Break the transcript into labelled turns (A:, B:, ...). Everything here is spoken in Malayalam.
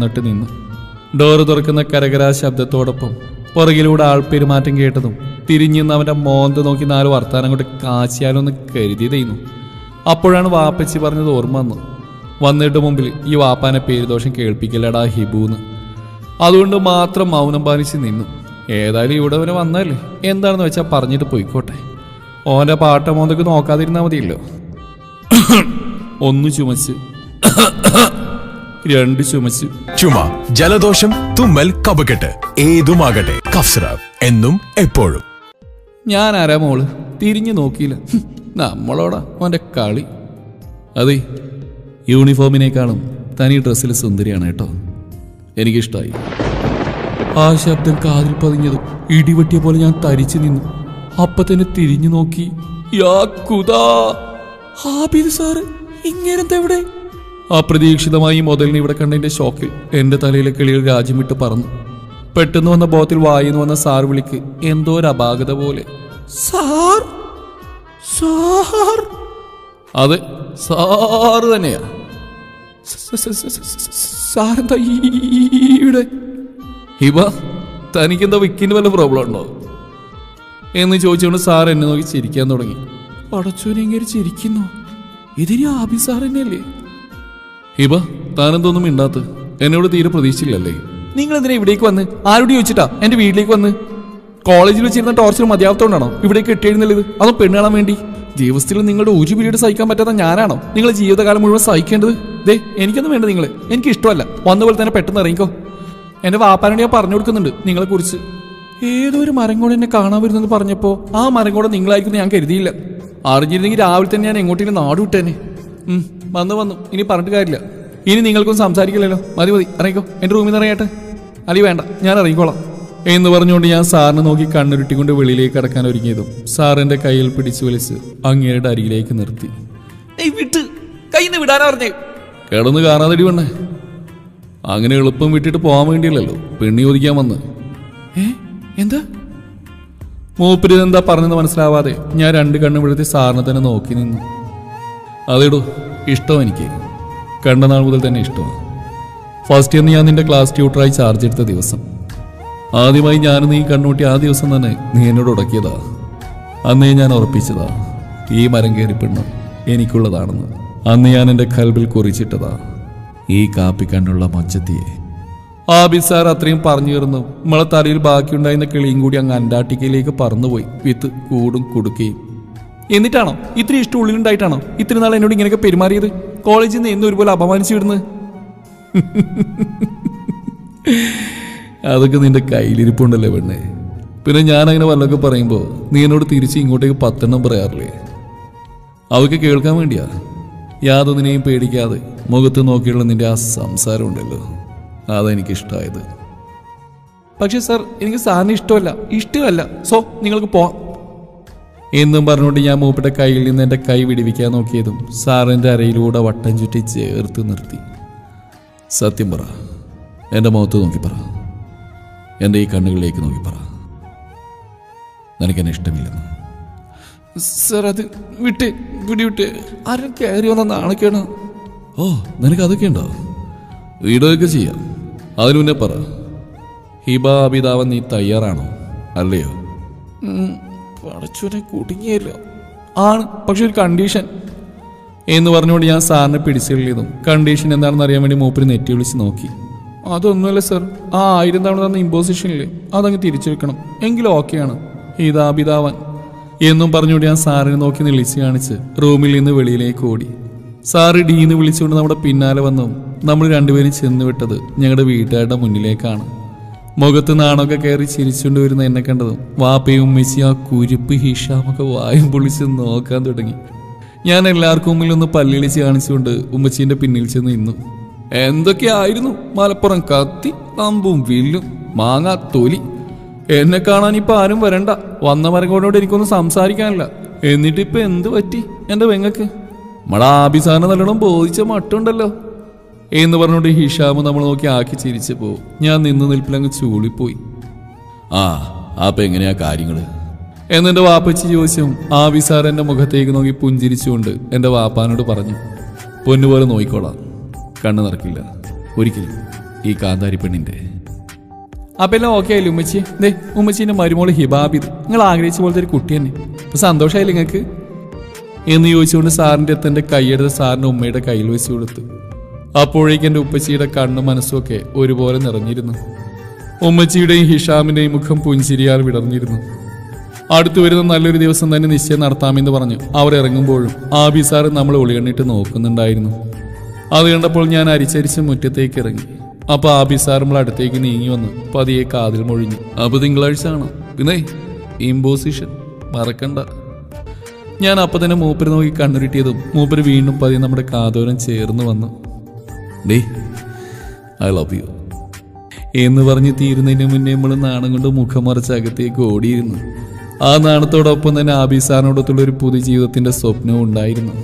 A: നട്ട് നിന്നു. ഡോറ് തുറക്കുന്ന കരകരാ ശബ്ദത്തോടൊപ്പം പുറകിലൂടെ ആൾപ്പെരുമാറ്റം കേട്ടതും തിരിഞ്ഞിന്ന് അവൻ്റെ മോന്ത് നോക്കി 4 വർത്താനം കൊണ്ട് കാച്ചിയാലൊന്ന് കരുതിയതായിരുന്നു. അപ്പോഴാണ് വാപ്പച്ചി പറഞ്ഞത് ഓർമ്മ വന്നു. വന്നിട്ട് മുമ്പിൽ ഈ വാപ്പാനെ പേരുദോഷം കേൾപ്പിക്കലടാ ഹിബൂന്ന്. അതുകൊണ്ട് മാത്രം മൗനം പാലിച്ച് നിന്നു. ഏതായാലും ഇവിടെ വരെ വന്നല്ലേ, എന്താണെന്ന് വെച്ചാൽ പറഞ്ഞിട്ട് പോയിക്കോട്ടെ. ഓൻ്റെ പാട്ട മോന്തൊക്കെ നോക്കാതിരുന്നാൽ മതിയല്ലോ. 1 ചുമച്ച് 2 ചുമച്ച്.
B: ചുമ, ജലദോഷം, തുമ്മൽ, കഫക്കെട്ട് ഏതുമാകട്ടെ കഫ് സിറപ്പ് എന്നും എപ്പോഴും.
A: ഞാൻ ആരാ മോള്? തിരിഞ്ഞു നോക്കിയില്ല. നമ്മളോടാ ഓൻ്റെ കളി. അതെ, യൂണിഫോമിനേക്കാളും തനി ഡ്രസ്സിൽ സുന്ദരിയാണ് കേട്ടോ. എനിക്കിഷ്ടമായി. ആ ശബ്ദം കാതിൽ പതിഞ്ഞതും ഇടിവെട്ടിയ പോലെ ഞാൻ തരിച്ചു നിന്നു. അപ്പൊ തന്നെ തിരിഞ്ഞു നോക്കി. യാ ഖുദാ, ഹാബിദ് സാറ് ഇങ്ങനെന്തെവിടെ? അപ്രതീക്ഷിതമായി മുതലിനെ ഇവിടെ കണ്ടതിന്റെ ഷോക്കിൽ എന്റെ തലയിലെ കിളികൾ രാജ്യം വിട്ട് പറന്നു. പെട്ടെന്ന് വന്ന ബോധത്തിൽ വായിന്ന് വന്ന സാർ വിളിക്ക് എന്തോ ഒരു അപാകത പോലെ. Sir sir. അതെ, സാറ് തന്നെയാ. സാറെന്താ ഇവിടെ? ഹിബ, തനിക്കെന്താ വിക്കിന് വല്ല പ്രോബ്ലം ഉണ്ടോ എന്ന് ചോദിച്ചുകൊണ്ട് സാർ എന്നെ നോക്കി ചിരിക്കാൻ തുടങ്ങി. പടച്ചോനെ, ഇങ്ങനെ ചിരിക്കുന്നു. ഇതിന് ആബി സാർ തന്നെയല്ലേ? ഹിബ, താനെന്തോന്നും മിണ്ടാത്ത്? എന്നോട് തീരെ പ്രതീക്ഷിച്ചില്ലല്ലേ? നിങ്ങൾ എന്തിനാ ഇവിടേക്ക് വന്ന്? ആരോട് ചോദിച്ചിട്ടാ എന്റെ വീട്ടിലേക്ക് വന്ന്? കോളേജിൽ വെച്ചിരുന്ന ടോർച്ചർ മതിയാവത്തോണ്ടാണോ ഇവിടേക്ക് എട്ടിയെഴുന്നള്ളത്? അതും പെണ്ണ് കാണാൻ വേണ്ടി? ജീവിതത്തിൽ നിങ്ങളുടെ ഒരു പീരീഡ് സഹിക്കാൻ പറ്റാത്ത ഞാനാണോ നിങ്ങളെ ജീവിതകാലം മുഴുവൻ സഹിക്കേണ്ടത്? ദേ, എനിക്കൊന്നും വേണ്ട നിങ്ങളെ, എനിക്ക് ഇഷ്ടമല്ല. വന്ന പോലെ തന്നെ പെട്ടെന്ന് ഇറങ്ങിക്കോ. എന്റെ വാപ്പാനോട് ഞാൻ പറഞ്ഞു കൊടുക്കുന്നുണ്ട് നിങ്ങളെ കുറിച്ച്. ഏതോ ഒരു മരം കൂടെ എന്നെ കാണാൻ വരുന്നത് പറഞ്ഞപ്പോ ആ മരം കൂടെ നിങ്ങളായിരിക്കും ഞാൻ കരുതിയില്ല. അറിഞ്ഞിരുന്നെങ്കിൽ രാവിലെ തന്നെ ഞാൻ എങ്ങോട്ടേലും നാട് വിട്ടേനെ. വന്നു, ഇനി പറഞ്ഞിട്ട് കാര്യമില്ല. ഇനി നിങ്ങൾക്കൊന്നും സംസാരിക്കില്ലല്ലോ. മതി, ഇറങ്ങിക്കോ. എന്റെ റൂമിൽ നിന്ന് ഇറങ്ങിയാട്ടെ. അല്ലെ വേണ്ട, ഞാൻ ഇറങ്ങിക്കോളാം എന്ന് പറഞ്ഞുകൊണ്ട് ഞാൻ സാറിനെ നോക്കി കണ്ണുരുട്ടിക്കൊണ്ട് വെളിയിലേക്ക് കടക്കാൻ ഒരുങ്ങിയതും സാറിന്റെ കയ്യിൽ പിടിച്ചു വലിച്ച് അങ്ങേരുടെ അരികിലേക്ക് നിർത്തി. വിട്ട് കയ്യിൽ നിന്ന് വിടാനാ പറഞ്ഞേ. കിടന്ന് കാണാതടി വേണേ. അങ്ങനെ എളുപ്പം വിട്ടിട്ട് പോകാൻ വേണ്ടിയല്ലോ പെണ്ണി ചോദിക്കാൻ വന്ന്. എന്താ മൂപ്പര് എന്താ പറഞ്ഞെന്ന് മനസ്സിലാവാതെ ഞാൻ 2 കണ്ണും വിഴുത്തി സാറിനെ തന്നെ നോക്കി നിന്നു. അതേടോ, ഇഷ്ടം എനിക്ക്. കണ്ട നാൾ മുതൽ തന്നെ ഇഷ്ടമാണ്. ഫസ്റ്റ് ഇയർ ഞാൻ നിന്റെ ക്ലാസ് ട്യൂട്ടറായി ചാർജ് എടുത്ത ദിവസം ആദ്യമായി ഞാൻ നീ കണ്ണൂട്ടി ആ ദിവസം തന്നെ നീ എന്നോട് ഉടക്കിയതാ. അന്നേ ഞാൻ ഉറപ്പിച്ചതാ ഈ മരം കയറി പെണ്ണ് എനിക്കുള്ളതാണെന്ന്. അന്ന് ഞാൻ എൻ്റെ കൽബിൽ കുറിച്ചിട്ടതാ ഈ കാപ്പിക്കണ്ണുള്ള മൊച്ചത്തിയെ. ആബിദ് സാർ അത്രയും പറഞ്ഞു തീർന്നു. നമ്മളെ തലയിൽ ബാക്കിയുണ്ടായിരുന്ന കിളിയും കൂടി അങ്ങ് അന്റാർട്ടിക്കയിലേക്ക് പറന്നുപോയി വിത്ത് കൂടും കൊടുക്കുകയും. എന്നിട്ടാണോ ഇത്ര ഇഷ്ടം ഉള്ളിലുണ്ടായിട്ടാണോ ഇത്ര നാൾ എന്നോട് ഇങ്ങനെയൊക്കെ പെരുമാറിയത്? കോളേജിൽ നിന്ന് എന്നും ഒരുപോലെ അപമാനിച്ചു വിടുന്നത്? അതൊക്കെ നിന്റെ കയ്യിലിരിപ്പുണ്ടല്ലേ പെണ്ണേ. പിന്നെ ഞാൻ അങ്ങനെ വല്ലതൊക്കെ പറയുമ്പോൾ നീ എന്നോട് തിരിച്ച് ഇങ്ങോട്ടേക്ക് 10 എണ്ണം പറയാറില്ലേ? അതൊക്കെ കേൾക്കാൻ വേണ്ടിയാ. യാതൊന്നിനെയും പേടിക്കാതെ മുഖത്ത് നോക്കിയുള്ള നിന്റെ ആ സംസാരം ഉണ്ടല്ലോ, അതെനിക്കിഷ്ടമായത്. പക്ഷെ സാർ, എനിക്ക് സാറിന് ഇഷ്ടമല്ല. സോ നിങ്ങൾക്ക് പോവാം എന്നും പറഞ്ഞുകൊണ്ട് ഞാൻ മൂപ്പയുടെ കയ്യിൽ നിന്ന് എൻ്റെ കൈ വിടിവിക്കാൻ നോക്കിയതും സാറിൻ്റെ അരയിലൂടെ വട്ടം ചുറ്റി ചേർത്ത് നിർത്തി. സത്യം പറ, എൻ്റെ മുഖത്ത് നോക്കി പറ, എൻ്റെ ഈ കണ്ണുകളിലേക്ക് നോക്കി പറ, നിനക്കെന്നെ ഇഷ്ടമില്ലെന്ന്. സാർ, അത് വിട്ട് ആരും കയറി വന്ന നാണക്കേണ്. ഓ, നിനക്ക് അതൊക്കെ ഉണ്ടോ? വീടൊക്കെ ചെയ്യാം. അതിനു മുന്നേ പറ, ഹിബ അബിതാവൻ നീ തയ്യാറാണോ അല്ലയോ? പടച്ചോനെ, കുടുങ്ങിയല്ലോ. ആണ്, പക്ഷെ ഒരു കണ്ടീഷൻ എന്ന് പറഞ്ഞുകൊണ്ട് ഞാൻ സാറിനെ പിടിച്ചുള്ളതും കണ്ടീഷൻ എന്താണെന്ന് അറിയാൻ വേണ്ടി മൂപ്പര് നെറ്റി വിളിച്ച് നോക്കി. അതൊന്നുമല്ല സാർ, ആ 1000 തവണ തന്ന ഇമ്പോസിഷനില്ലേ അതങ്ങ് തിരിച്ചു വെക്കണം, എങ്കിലും ഓക്കെയാണ് ഇതാബിതാവാൻ എന്നും പറഞ്ഞുകൊണ്ട് ഞാൻ സാറിനെ നോക്കി നിളിച്ച് കാണിച്ച് റൂമിൽ നിന്ന് വെളിയിലേക്ക് ഓടി. സാറ് ഡീന്ന് വിളിച്ചുകൊണ്ട് നമ്മുടെ പിന്നാലെ വന്നു. നമ്മൾ രണ്ടുപേരും ചെന്ന് വിട്ടത് ഞങ്ങളുടെ വീട്ടുകാരുടെ മുന്നിലേക്കാണ്. മുഖത്ത് നാണൊക്കെ കയറി ചിരിച്ചുകൊണ്ട് വരുന്ന എന്നെ കണ്ടതും വാപ്പയും ഉമ്മച്ചി ആ കുരിപ്പ് ഹിഷാമൊക്കെ വായും പൊളിച്ച് നോക്കാൻ തുടങ്ങി. ഞാൻ എല്ലാവർക്കും മുമ്പിൽ ഒന്ന് പല്ലിളിച്ച് കാണിച്ചുകൊണ്ട് ഉമ്മച്ചീൻ്റെ പിന്നിൽ ചെന്ന് നിന്നു. എന്തൊക്കെയായിരുന്നു മലപ്പുറം കത്തി, അമ്പും വില്ലും, മാങ്ങാ തൊലി. എന്നെ കാണാൻ ഇപ്പം ആരും വരണ്ട. വന്ന മരങ്ങോടോട് എനിക്കൊന്നും സംസാരിക്കാനില്ല. എന്നിട്ടിപ്പോൾ എന്ത് പറ്റി എൻ്റെ പെങ്ങക്ക്? നമ്മളെ ആബിസാറിനെ നല്ലോണം ബോധിച്ച മട്ടുണ്ടല്ലോ എന്ന് പറഞ്ഞുകൊണ്ട് ഹിഷാമ് നമ്മൾ നോക്കി ആക്കി ചിരിച്ചു പോവും. ഞാൻ നിന്ന് നിൽപ്പിലങ്ങ് ചൂളിപ്പോയി. അപ്പം എങ്ങനെയാ കാര്യങ്ങൾ എന്നെൻ്റെ വാപ്പച്ചി ചോദിച്ചും ആബിസാർ എൻ്റെ മുഖത്തേക്ക് നോക്കി പുഞ്ചിരിച്ചുകൊണ്ട് എൻ്റെ വാപ്പാനോട് പറഞ്ഞു, പൊന്നുപോലെ നോക്കിക്കോളാം, കണ്ണു നിറക്കില്ല ഒരിക്കലും. ഈ കാന്താരി പെണ്ണിന്റെ. അപ്പൊ എല്ലാം ഓക്കെ ആയില്ലേ ഉമ്മച്ചി? ദേ ഉമ്മച്ചീന്റെ മരുമോള് ഹിബാബിത് നിങ്ങൾ ആഗ്രഹിച്ച പോലത്തെ ഒരു കുട്ടി തന്നെ. ഇപ്പൊ സന്തോഷമായില്ലേ നിങ്ങൾക്ക് എന്ന് ചോദിച്ചുകൊണ്ട് സാറിന്റെ അടുത്ത് കൈയെടുത്ത് സാറിന്റെ ഉമ്മയുടെ കയ്യിൽ വെച്ച് കൊടുത്തു. അപ്പോഴേക്ക് എൻ്റെ ഉപ്പച്ചിയുടെ കണ്ണും മനസ്സുമൊക്കെ ഒരുപോലെ നിറഞ്ഞിരുന്നു. ഉമ്മച്ചിയുടെയും ഹിഷാമിന്റെയും മുഖം പുഞ്ചിരിയാൽ വിടർന്നിരുന്നു. അടുത്തു വരുന്ന നല്ലൊരു ദിവസം തന്നെ നിശ്ചയം നടത്താമെന്ന് പറഞ്ഞു അവർ ഇറങ്ങുമ്പോഴും ആബി സാറ് നമ്മൾ ഒളികണ്ണിട്ട് നോക്കുന്നുണ്ടായിരുന്നു. അത് കണ്ടപ്പോൾ ഞാൻ അരിച്ചരിച്ച് മുറ്റത്തേക്ക് ഇറങ്ങി. അപ്പൊ ആബി സാർ നമ്മൾ അടുത്തേക്ക് നീങ്ങി വന്ന് പതിയെ കാതിൽ മൊഴിഞ്ഞു. അപ്പൊ തിങ്കളാഴ്ച ആണ്, പിന്നെ ഇമ്പോസിഷൻ മറക്കണ്ട. ഞാൻ അപ്പൊ തന്നെ മൂപ്പര് നോക്കി കണ്ണുരുട്ടിയതും മൂപ്പര് വീണ്ടും പതിയെ നമ്മുടെ കാതോരം ചേർന്ന് വന്നു. ഡേ ഐ ലവ് യു എന്ന് പറഞ്ഞ് തീരുന്നതിന് മുന്നേ നമ്മൾ നാണം കൊണ്ട് മുഖം മറച്ച് അകത്തേക്ക് ഓടിയിരുന്നു. ആ നാണത്തോടൊപ്പം തന്നെ ആബി സാറിനോടൊത്തുള്ള ഒരു പുതു ജീവിതത്തിന്റെ സ്വപ്നവും ഉണ്ടായിരുന്നു.